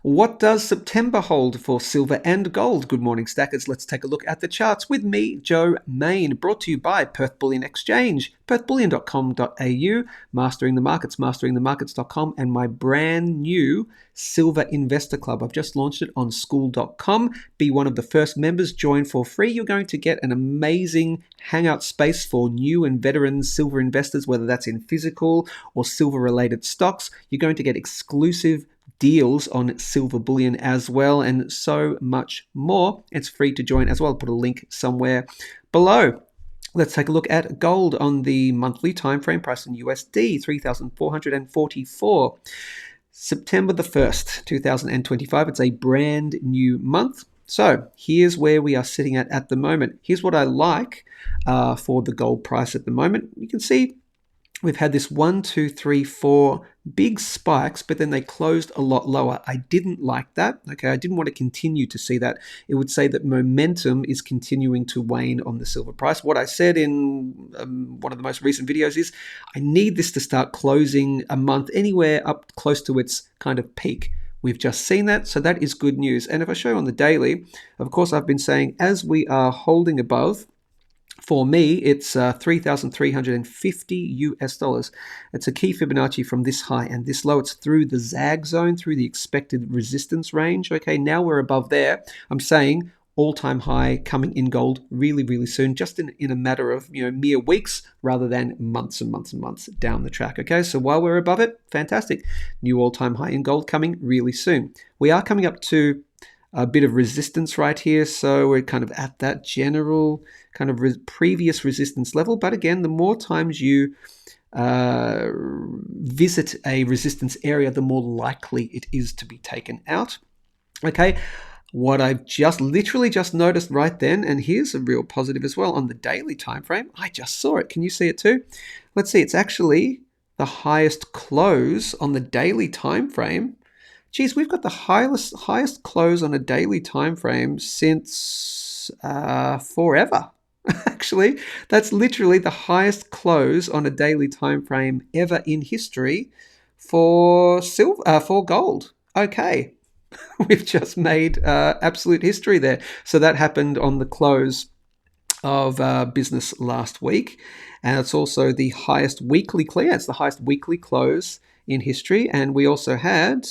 What does September hold for silver and gold? Good morning, stackers. Let's take a look at the charts with me, Joe Main, brought to you by Perth Bullion Exchange, perthbullion.com.au, Mastering the Markets, masteringthemarkets.com, and my brand new Silver Investor Club. I've just launched it on school.com. Be one of the first members, join for free. You're going to get an amazing hangout space for new and veteran silver investors, whether that's in physical or silver related stocks. You're going to get exclusive deals on silver bullion as well, and so much more. It's free to join as well. I'll put a link somewhere below. Let's take a look at gold on the monthly time frame. Price in USD 3,444. September the 1st, 2025. It's a brand new month. So here's where we are sitting at the moment. Here's what I like for the gold price at the moment. You can see we've had this 1, 2, 3, 4 big spikes, but then they closed a lot lower. I didn't like that. Okay, I didn't want to continue to see that. It would say that momentum is continuing to wane on the silver price. What I said in one of the most recent videos is I need this to start closing a month anywhere up close to its kind of peak. We've just seen that, so that is good news. And if I show you on the daily, of course, I've been saying as we are holding above, for me, it's 3,350 US dollars. It's a key Fibonacci from this high and this low. It's through the zag zone, through the expected resistance range. Okay, now we're above there. I'm saying all-time high coming in gold really, really soon, just in a matter of mere weeks rather than months and months and months down the track. Okay, so while we're above it, fantastic. New all-time high in gold coming really soon. We are coming up to a bit of resistance right here, so we're kind of at that general kind of previous resistance level. But again, the more times you visit a resistance area, the more likely it is to be taken out. Okay, what I've literally just noticed right then, and here's a real positive as well on the daily time frame. I just saw it. Can you see it too? Let's see. It's actually the highest close on the daily time frame. Geez, we've got the highest close on a daily time frame since forever. Actually, that's literally the highest close on a daily time frame ever in history for gold. Okay, we've just made absolute history there. So that happened on the close of business last week, and it's also the highest weekly clear. It's the highest weekly close in history, and we also had.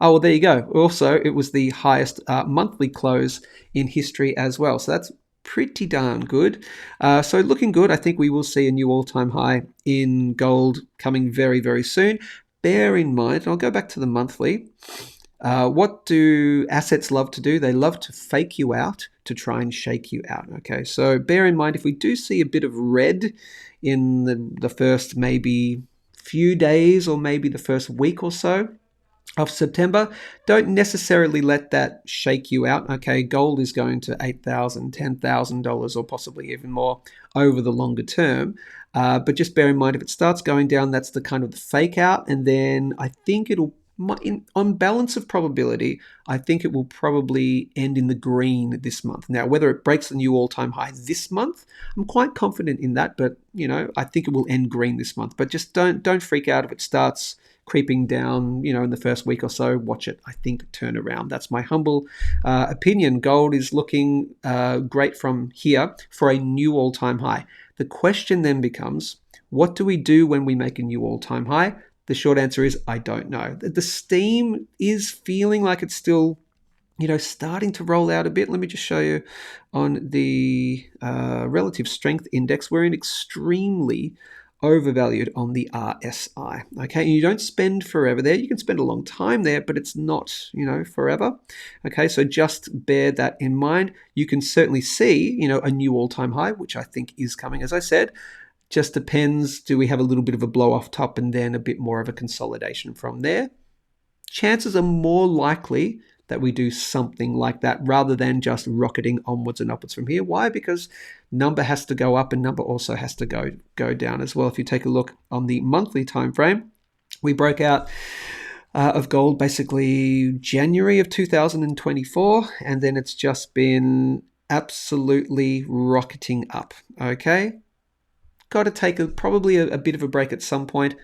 Oh, well, there you go. Also, it was the highest monthly close in history as well. So that's pretty darn good. So looking good. I think we will see a new all-time high in gold coming very, very soon. Bear in mind, and I'll go back to the monthly. What do assets love to do? They love to fake you out to try and shake you out. Okay, so bear in mind, if we do see a bit of red in the first maybe few days or maybe the first week or so of September, don't necessarily let that shake you out. Okay, gold is going to $8,000, $10,000 or possibly even more over the longer term. But just bear in mind, if it starts going down, that's the kind of the fake out. And then I think on balance of probability, I think it will probably end in the green this month. Now, whether it breaks the new all-time high this month, I'm quite confident in that. But, I think it will end green this month. But just don't freak out if it starts creeping down, in the first week or so. Watch it, I think, turn around. That's my humble opinion. Gold is looking great from here for a new all-time high. The question then becomes, what do we do when we make a new all-time high? The short answer is, I don't know. The steam is feeling like it's still, starting to roll out a bit. Let me just show you on the relative strength index. We're in extremely overvalued on the RSI. Okay, and you don't spend forever there. You can spend a long time there, but it's not, forever. Okay, so just bear that in mind. You can certainly see, a new all-time high, which I think is coming. As I said, just depends. Do we have a little bit of a blow off top and then a bit more of a consolidation from there? Chances are more likely that we do something like that rather than just rocketing onwards and upwards from here. Why? Because number has to go up and number also has to go down as well. If you take a look on the monthly time frame, we broke out of gold basically January of 2024, and then it's just been absolutely rocketing up. Okay, got to take probably a bit of a break at some point.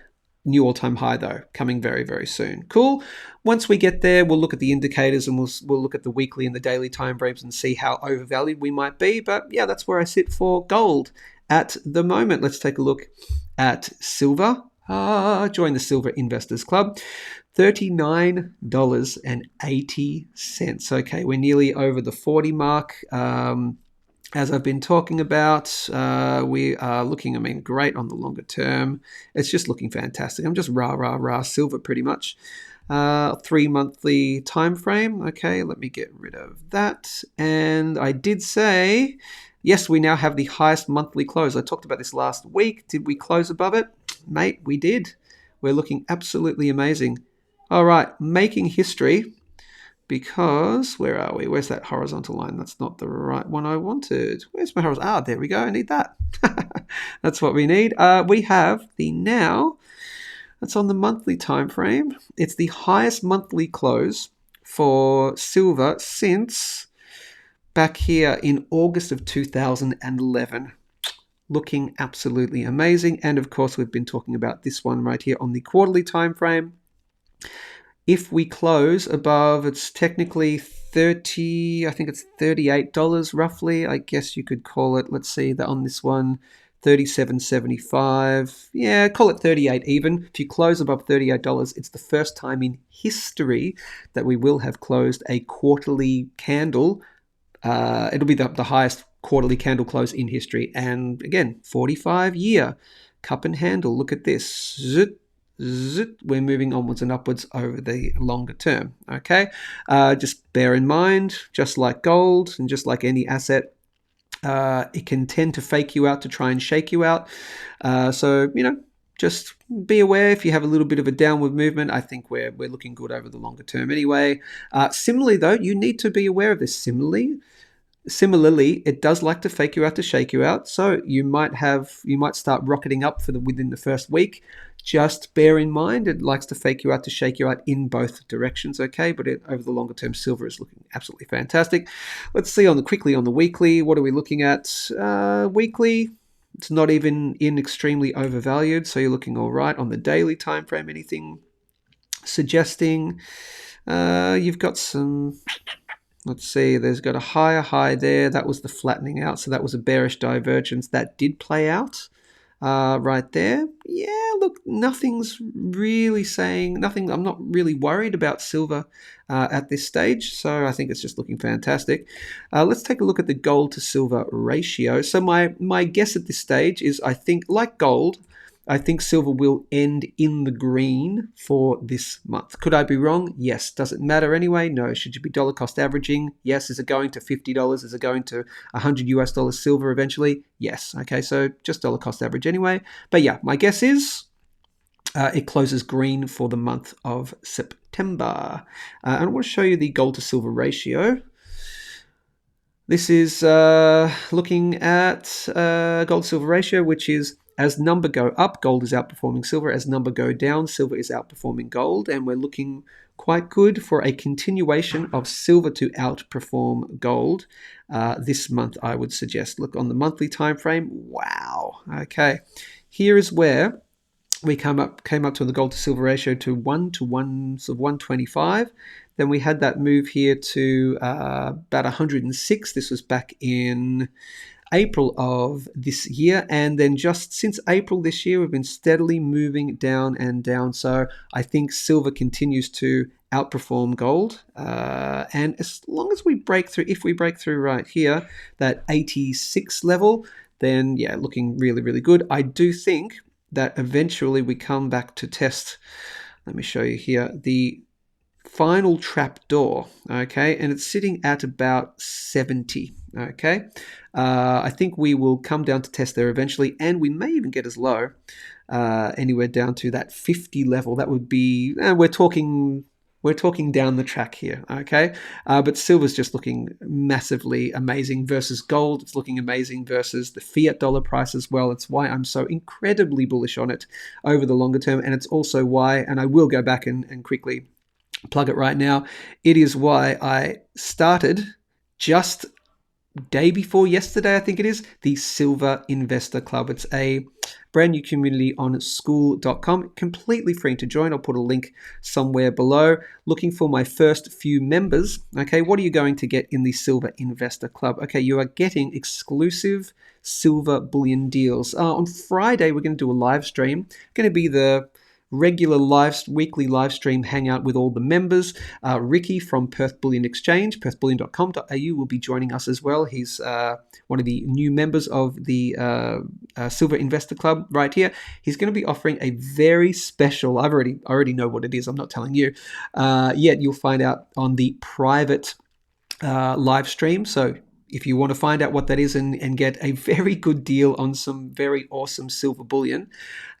New all-time high though, coming very, very soon. Cool. Once we get there, we'll look at the indicators and we'll look at the weekly and the daily time frames and see how overvalued we might be. But yeah, that's where I sit for gold at the moment. Let's take a look at silver. Join the Silver Investors Club. $39.80. Okay, we're nearly over the 40 mark. As I've been talking about, we are looking, great on the longer term. It's just looking fantastic. I'm just rah silver pretty much. 3 monthly time frame. Okay, let me get rid of that. And I did say, yes, we now have the highest monthly close. I talked about this last week. Did we close above it? Mate, we did. We're looking absolutely amazing. All right, making history. Because, where are we? Where's that horizontal line? That's not the right one I wanted. Where's my horizontal? There we go. I need that. That's what we need. We have the now. That's on the monthly time frame. It's the highest monthly close for silver since back here in August of 2011. Looking absolutely amazing. And of course, we've been talking about this one right here on the quarterly time frame. If we close above, it's technically 30, I think it's $38 roughly. I guess you could call it, let's see, that on this one, $37.75. Yeah, call it 38 even. If you close above $38, it's the first time in history that we will have closed a quarterly candle. It'll be the highest quarterly candle close in history. And again, 45-year cup and handle. Look at this. Zit. We're moving onwards and upwards over the longer term. Okay, just bear in mind, just like gold and just like any asset, it can tend to fake you out to try and shake you out. So just be aware if you have a little bit of a downward movement. I think we're looking good over the longer term anyway. Similarly, though, you need to be aware of this. Similarly, it does like to fake you out to shake you out. So you might start rocketing up within the first week. Just bear in mind, it likes to fake you out to shake you out in both directions, okay? But over the longer term, silver is looking absolutely fantastic. Let's see quickly on the weekly. What are we looking at? Weekly, it's not even extremely overvalued, so you're looking all right. On the daily time frame, anything suggesting you've got some... Let's see, there's got a higher high there. That was the flattening out, so that was a bearish divergence. That did play out. Right there. Yeah, look, nothing's really saying, nothing, I'm not really worried about silver at this stage, so I think it's just looking fantastic. Let's take a look at the gold to silver ratio. So my guess at this stage is, I think, like gold, I think silver will end in the green for this month. Could I be wrong? Yes. Does it matter anyway? No. Should you be dollar cost averaging? Yes. Is it going to $50? Is it going to $100 silver eventually? Yes. Okay, so just dollar cost average anyway. But yeah, my guess is it closes green for the month of September. And I want to show you the gold to silver ratio. This is looking at gold silver ratio, which is as number go up, gold is outperforming silver. As number go down, silver is outperforming gold. And we're looking quite good for a continuation of silver to outperform gold this month, I would suggest. Look on the monthly time frame. Wow. Okay. Here is where we came up to the gold to silver ratio to 1 to 1, so 125. Then we had that move here to about 106. This was back in April of this year, and then just since April this year, we've been steadily moving down and down. So I think silver continues to outperform gold, and as long as we break through, if we break through right here, that 86 level, then yeah, looking really, really good. I do think that eventually we come back to test, let me show you here, the final trap door, okay, and it's sitting at about 70, okay. I think we will come down to test there eventually, and we may even get as low anywhere down to that 50 level. That would be, we're talking down the track here, okay. But silver's just looking massively amazing versus gold. It's looking amazing versus the fiat dollar price as well. It's why I'm so incredibly bullish on it over the longer term, and it's also why, and I will go back and quickly plug it right now, it is why I started just day before yesterday, I think it is, the Silver Investor Club. It's a brand new community on school.com, completely free to join. I'll put a link somewhere below. Looking for my first few members. Okay, what are you going to get in the Silver Investor Club? Okay, you are getting exclusive silver bullion deals. On Friday, we're going to do a live stream. Going to be the regular weekly live stream hangout with all the members. Ricky from Perth Bullion Exchange, perthbullion.com.au, will be joining us as well. He's one of the new members of the Silver Investor Club right here. He's going to be offering a very special, I already know what it is, I'm not telling you yet. You'll find out on the private live stream. So if you want to find out what that is and get a very good deal on some very awesome silver bullion,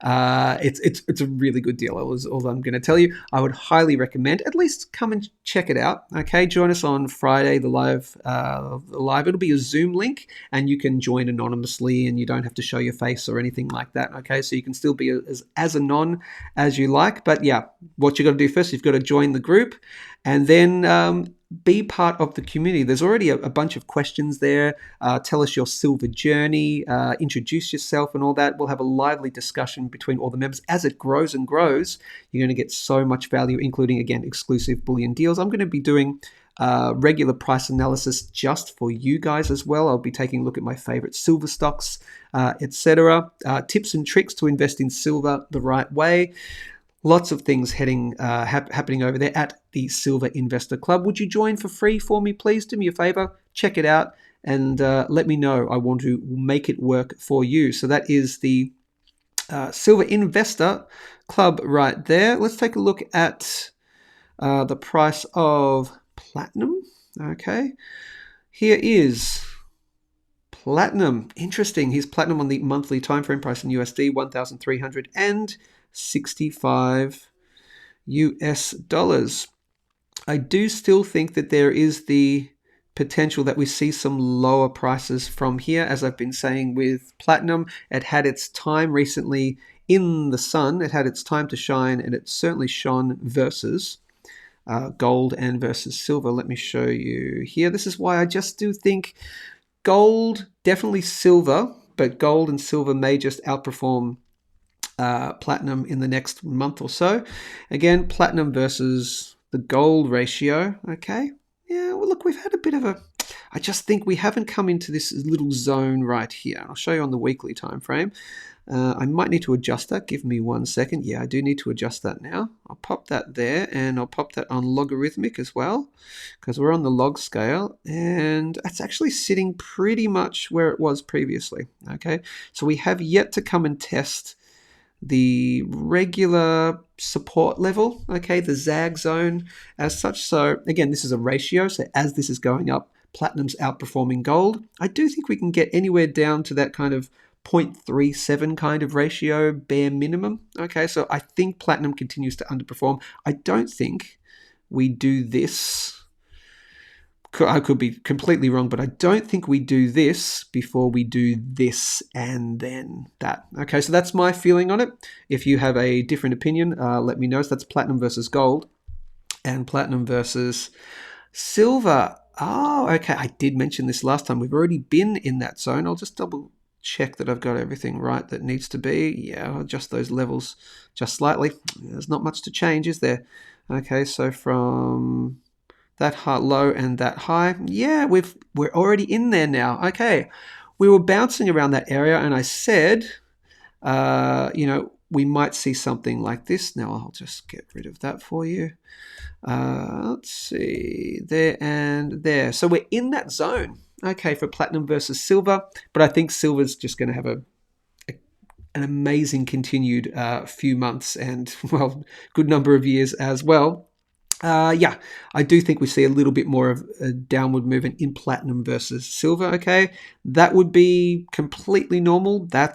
it's a really good deal. All I'm going to tell you. I would highly recommend at least come and check it out. Okay, join us on Friday, the live. It'll be a Zoom link, and you can join anonymously, and you don't have to show your face or anything like that. Okay, so you can still be as anon as you like. But yeah, what you got to do first, you've got to join the group, and then be part of the community. There's already a bunch of questions there. Tell us your silver journey, introduce yourself and all that. We'll have a lively discussion between all the members. As it grows and grows, you're going to get so much value, including, again, exclusive bullion deals. I'm going to be doing regular price analysis just for you guys as well. I'll be taking a look at my favorite silver stocks, etc. Tips and tricks to invest in silver the right way. Lots of things happening over there at the Silver Investor Club. Would you join for free for me, please? Do me a favor, check it out, and let me know. I want to make it work for you. So that is the Silver Investor Club right there. Let's take a look at the price of platinum. Okay, here is platinum. Interesting. Here's platinum on the monthly time frame, price in USD, 1,365 US dollars. I do still think that there is the potential that we see some lower prices from here. As I've been saying with platinum, it had its time recently in the sun. It had its time to shine, and it certainly shone versus gold and versus silver. Let me show you here. This is why I just do think gold, definitely silver, but gold and silver may just outperform platinum in the next month or so. Again, platinum versus the gold ratio. Okay. Yeah, well, look, we've had a bit of I just think we haven't come into this little zone right here. I'll show you on the weekly time frame. I might need to adjust that. Give me 1 second. Yeah, I do need to adjust that now. I'll pop that there, and I'll pop that on logarithmic as well, because we're on the log scale, and that's actually sitting pretty much where it was previously. Okay, so we have yet to come and test the regular support level, okay, the zag zone as such. So again, this is a ratio. So as this is going up, platinum's outperforming gold. I do think we can get anywhere down to that kind of 0.37 kind of ratio, bare minimum. Okay, so I think platinum continues to underperform. I don't think we do this. I could be completely wrong, but I don't think we do this before we do this and then that. Okay, so that's my feeling on it. If you have a different opinion, let me know. So that's platinum versus gold and platinum versus silver. Oh, okay. I did mention this last time. We've already been in that zone. I'll just double check that I've got everything right that needs to be. Yeah, I'll adjust those levels just slightly. There's not much to change, is there? Okay, so from that high, low and that high. Yeah, we're already in there now. Okay, we were bouncing around that area, and I said, we might see something like this. Now I'll just get rid of that for you. Let's see, there and there. So we're in that zone. Okay, for platinum versus silver, but I think silver's just going to have an amazing continued few months and, well, good number of years as well. Yeah, I do think we see a little bit more of a downward movement in platinum versus silver. Okay, that would be completely normal. I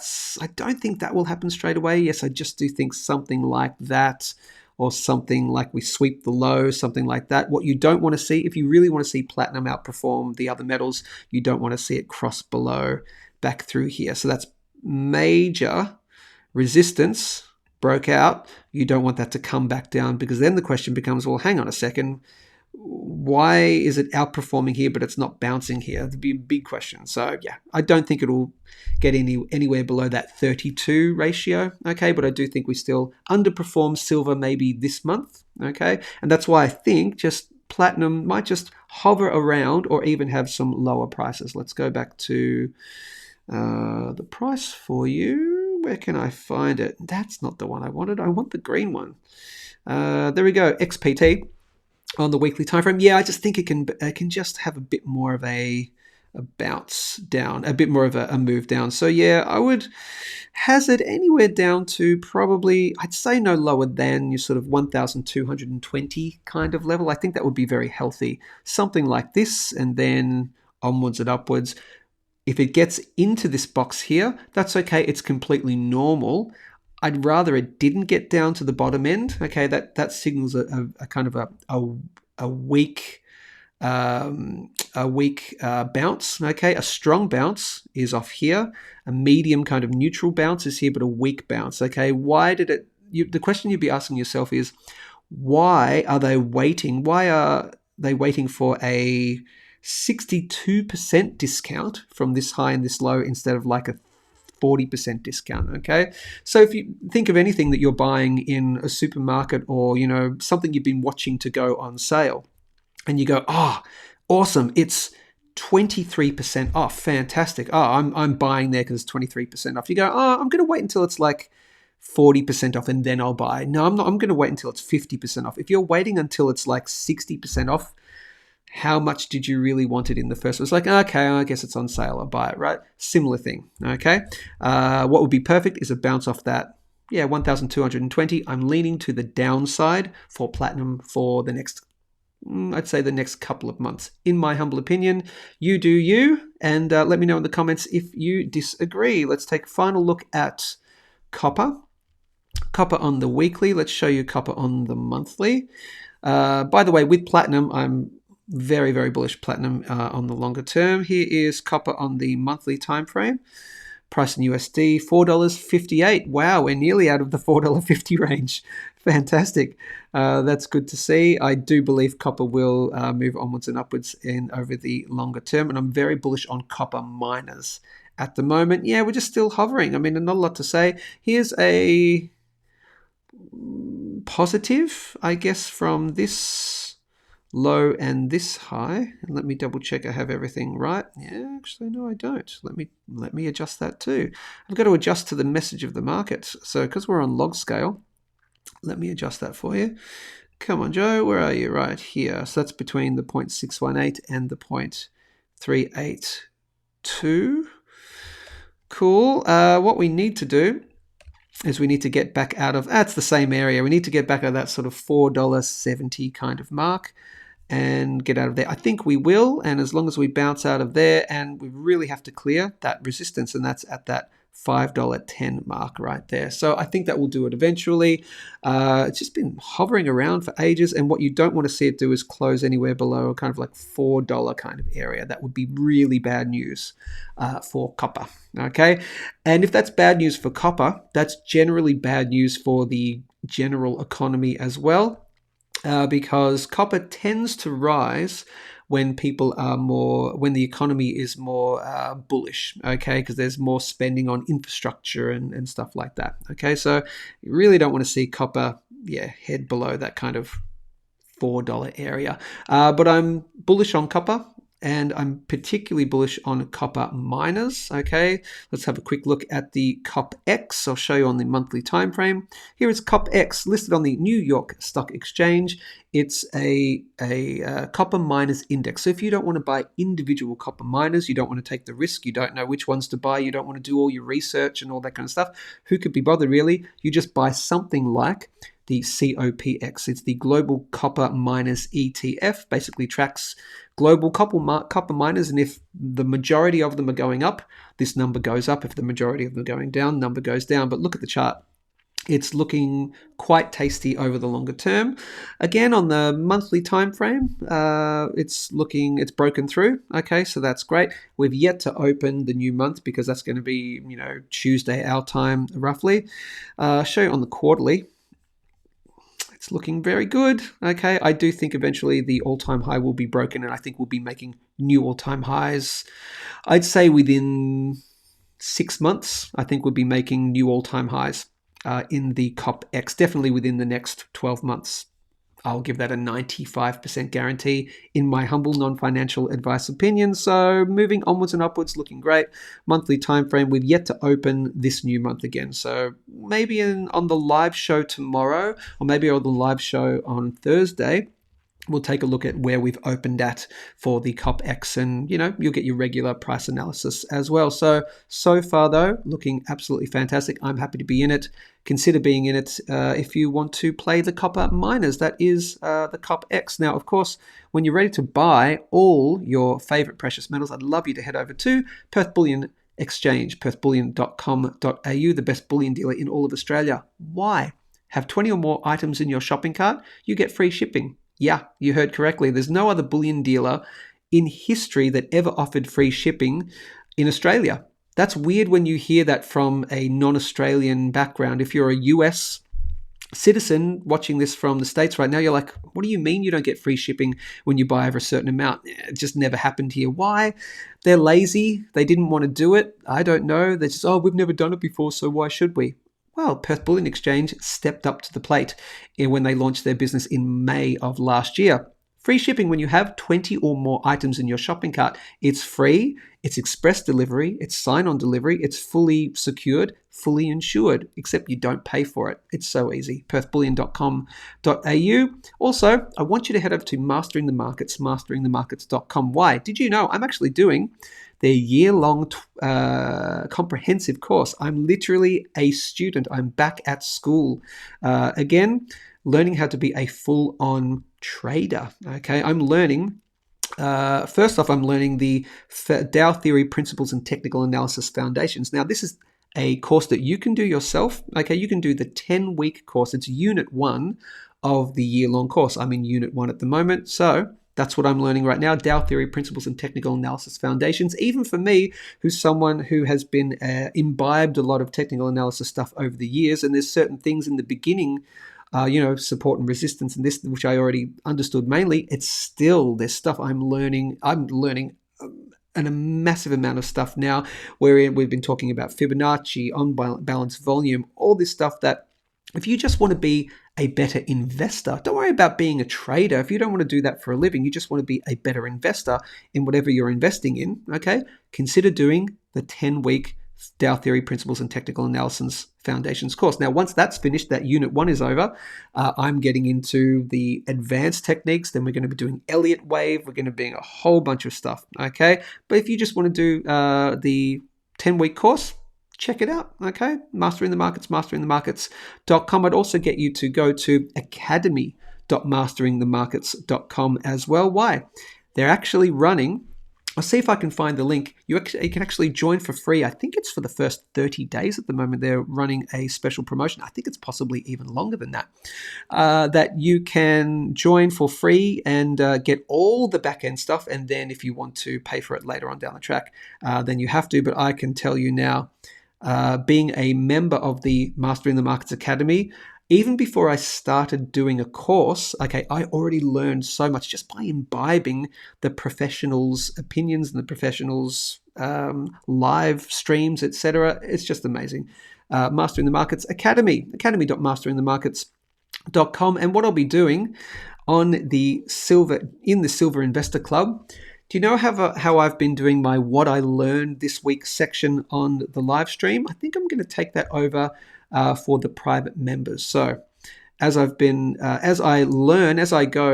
don't think that will happen straight away. Yes, I just do think something like that, or something like we sweep the low, something like that. What you don't want to see, if you really want to see platinum outperform the other metals, you don't want to see it cross below back through here. So that's major resistance broke out. You don't want that to come back down, because then the question becomes, well, hang on a second, why is it outperforming here but it's not bouncing here? That'd be a big question. So yeah, I don't think it'll get anywhere below that 32 ratio. Okay, but I do think we still underperform silver maybe this month. Okay, and that's why I think just platinum might just hover around or even have some lower prices. Let's go back to the price for you. Where can I find it? That's not the one I wanted. I want the green one. There we go, XPT on the weekly time frame. Yeah, I just think it can just have a bit more of a bounce down, a bit more of a move down. So yeah, I would hazard anywhere down to probably, I'd say no lower than your sort of 1,220 kind of level. I think that would be very healthy. Something like this, and then onwards and upwards. If it gets into this box here, that's okay. It's completely normal. I'd rather it didn't get down to the bottom end. Okay, that signals a kind of a weak bounce. Okay, a strong bounce is off here. A medium kind of neutral bounce is here, but a weak bounce. Okay, why did it? The question you'd be asking yourself is, why are they waiting? Why are they waiting for a 62% discount from this high and this low instead of like a 40% discount? Okay, so if you think of anything that you're buying in a supermarket, or something you've been watching to go on sale, and you go, oh, awesome, it's 23% off, fantastic, oh, I'm buying there because it's 23% off. You go, oh, I'm going to wait until it's like 40% off and then I'll buy. No, I'm not. I'm going to wait until it's 50% off. If you're waiting until it's like 60% off, how much did you really want it in the first? It's like, okay, I guess it's on sale, I'll buy it, right? Similar thing, okay? What would be perfect is a bounce off that, 1,220. I'm leaning to the downside for platinum for the next, I'd say the next couple of months. In my humble opinion, you do you, and let me know in the comments if you disagree. Let's take a final look at copper. Copper on the weekly. Let's show you copper on the monthly. By the way, with platinum, I'm very, very bullish platinum on the longer term. Here is copper on the monthly time frame. Price in USD, $4.58. Wow, we're nearly out of the $4.50 range. Fantastic. That's good to see. I do believe copper will move onwards and upwards over the longer term, and I'm very bullish on copper miners at the moment. Yeah, we're just still hovering. I mean, not a lot to say. Here's a positive, I guess, from this low and this high. And let me double check I have everything right. Yeah, actually no, I don't. Let me adjust that too. I've got to adjust to the message of the market. So because we're on log scale, let me adjust that for you. Come on, Joe, where are you? Right here. So that's between the 0.618 and the 0.382. Cool. What we need to do is we need to get back out of, that's the same area. We need to get back out of that sort of $4.70 kind of mark and get out of there. I think we will, and as long as we bounce out of there, and we really have to clear that resistance, and that's at that $5.10 mark right there. So I think that will do it eventually. It's just been hovering around for ages, and what you don't want to see it do is close anywhere below kind of like $4 kind of area. That would be really bad news for copper. Okay, and if that's bad news for copper, that's generally bad news for the general economy as well. Because copper tends to rise when when the economy is more bullish, okay, because there's more spending on infrastructure and stuff like that, okay, so you really don't want to see copper, head below that kind of $4 area, but I'm bullish on copper. And I'm particularly bullish on copper miners. Okay, let's have a quick look at the COPX. I'll show you on the monthly time frame. Here is COPX listed on the New York Stock Exchange. It's a copper miners index. So if you don't want to buy individual copper miners, you don't want to take the risk, you don't know which ones to buy, you don't want to do all your research and all that kind of stuff, who could be bothered really? You just buy something like the COPX. It's the Global Copper Miners ETF. Basically tracks global copper miners, and if the majority of them are going up, this number goes up. If the majority of them are going down, number goes down. But look at the chart. It's looking quite tasty over the longer term. Again, on the monthly time frame, it's broken through. Okay, so that's great. We've yet to open the new month because that's going to be, Tuesday our time roughly. Show you on the quarterly. It's looking very good. Okay, I do think eventually the all-time high will be broken, and I think we'll be making new all-time highs. I'd say within 6 months, I think we'll be making new all-time highs in the COP-X, definitely within the next 12 months. I'll give that a 95% guarantee in my humble non-financial advice opinion. So moving onwards and upwards, looking great. Monthly time frame, we've yet to open this new month again. So maybe on the live show tomorrow, or maybe on the live show on Thursday, we'll take a look at where we've opened at for the COP-X, and you'll get your regular price analysis as well. So far though, looking absolutely fantastic. I'm happy to be in it. Consider being in it if you want to play the copper miners. That is the COP-X. Now, of course, when you're ready to buy all your favorite precious metals, I'd love you to head over to Perth Bullion Exchange, perthbullion.com.au, the best bullion dealer in all of Australia. Why? Have 20 or more items in your shopping cart, you get free shipping. Yeah, you heard correctly. There's no other bullion dealer in history that ever offered free shipping in Australia. That's weird when you hear that from a non-Australian background. If you're a US citizen watching this from the States right now, you're like, what do you mean you don't get free shipping when you buy over a certain amount? It just never happened here. Why? They're lazy. They didn't want to do it. I don't know. They're just, we've never done it before, so why should we? Well, Perth Bullion Exchange stepped up to the plate when they launched their business in May of last year. Free shipping when you have 20 or more items in your shopping cart. It's free, it's express delivery, it's sign-on delivery, it's fully secured, fully insured, except you don't pay for it. It's so easy. perthbullion.com.au. Also, I want you to head over to Mastering the Markets, masteringthemarkets.com. Why? Did you know I'm actually doing their year-long comprehensive course? I'm literally a student. I'm back at school. Again, learning how to be a full-on trader. Okay, I'm learning. First off, I'm learning the Dow Theory Principles and Technical Analysis Foundations. Now, this is a course that you can do yourself. Okay, you can do the 10-week course. It's Unit 1 of the year-long course. I'm in Unit 1 at the moment, so that's what I'm learning right now, Dow Theory Principles and Technical Analysis Foundations. Even for me, who's someone who has been imbibed a lot of technical analysis stuff over the years, and there's certain things in the beginning, support and resistance and this, which I already understood mainly, there's stuff I'm learning. I'm learning a massive amount of stuff now, wherein we've been talking about Fibonacci, on-balance volume, all this stuff that if you just want to be a better investor, don't worry about being a trader. If you don't want to do that for a living, you just want to be a better investor in whatever you're investing in, okay? Consider doing the 10-week Dow Theory Principles and Technical Analysis Foundations course. Now, once that's finished, that Unit 1 is over, I'm getting into the advanced techniques. Then we're going to be doing Elliott Wave. We're going to be doing a whole bunch of stuff, okay? But if you just want to do the 10-week course, check it out, okay? Mastering the Markets, masteringthemarkets.com. I'd also get you to go to academy.masteringthemarkets.com as well. Why? They're actually running, I'll see if I can find the link. You can actually join for free. I think it's for the first 30 days at the moment. They're running a special promotion. I think it's possibly even longer than that. That you can join for free and get all the back-end stuff. And then if you want to pay for it later on down the track, then you have to. But I can tell you now, being a member of the Mastering the Markets Academy, even before I started doing a course, okay, I already learned so much just by imbibing the professionals' opinions and the professionals' live streams, etc. It's just amazing. Mastering the Markets Academy, academy.masteringthemarkets.com. And what I'll be doing in the Silver Investor Club, do you know how I've been doing my What I Learned This Week section on the live stream? I think I'm going to take that over for the private members. So as I go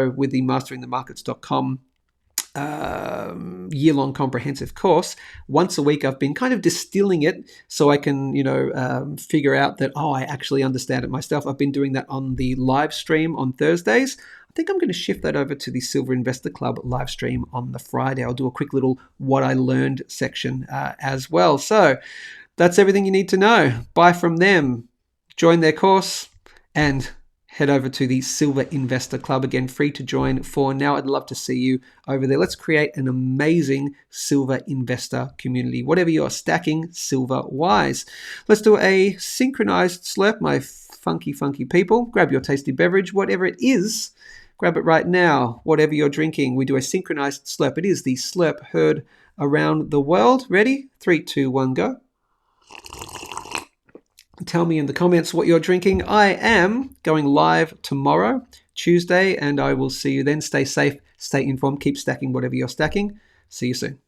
with the masteringthemarkets.com year-long comprehensive course, once a week I've been kind of distilling it so I can, figure out that, I actually understand it myself. I've been doing that on the live stream on Thursdays. I think I'm going to shift that over to the Silver Investor Club live stream on the Friday. I'll do a quick little What I Learned section as well. So that's everything you need to know. Buy from them, join their course, and head over to the Silver Investor Club. Again, free to join for now. I'd love to see you over there. Let's create an amazing silver investor community, whatever you're stacking silver-wise. Let's do a synchronized slurp, my funky people. Grab your tasty beverage, whatever it is. Grab it right now, whatever you're drinking. We do a synchronized slurp. It is the slurp heard around the world. Ready? 3, 2, 1, go. Tell me in the comments what you're drinking. I am going live tomorrow, Tuesday, and I will see you then. Stay safe, stay informed, keep stacking whatever you're stacking. See you soon.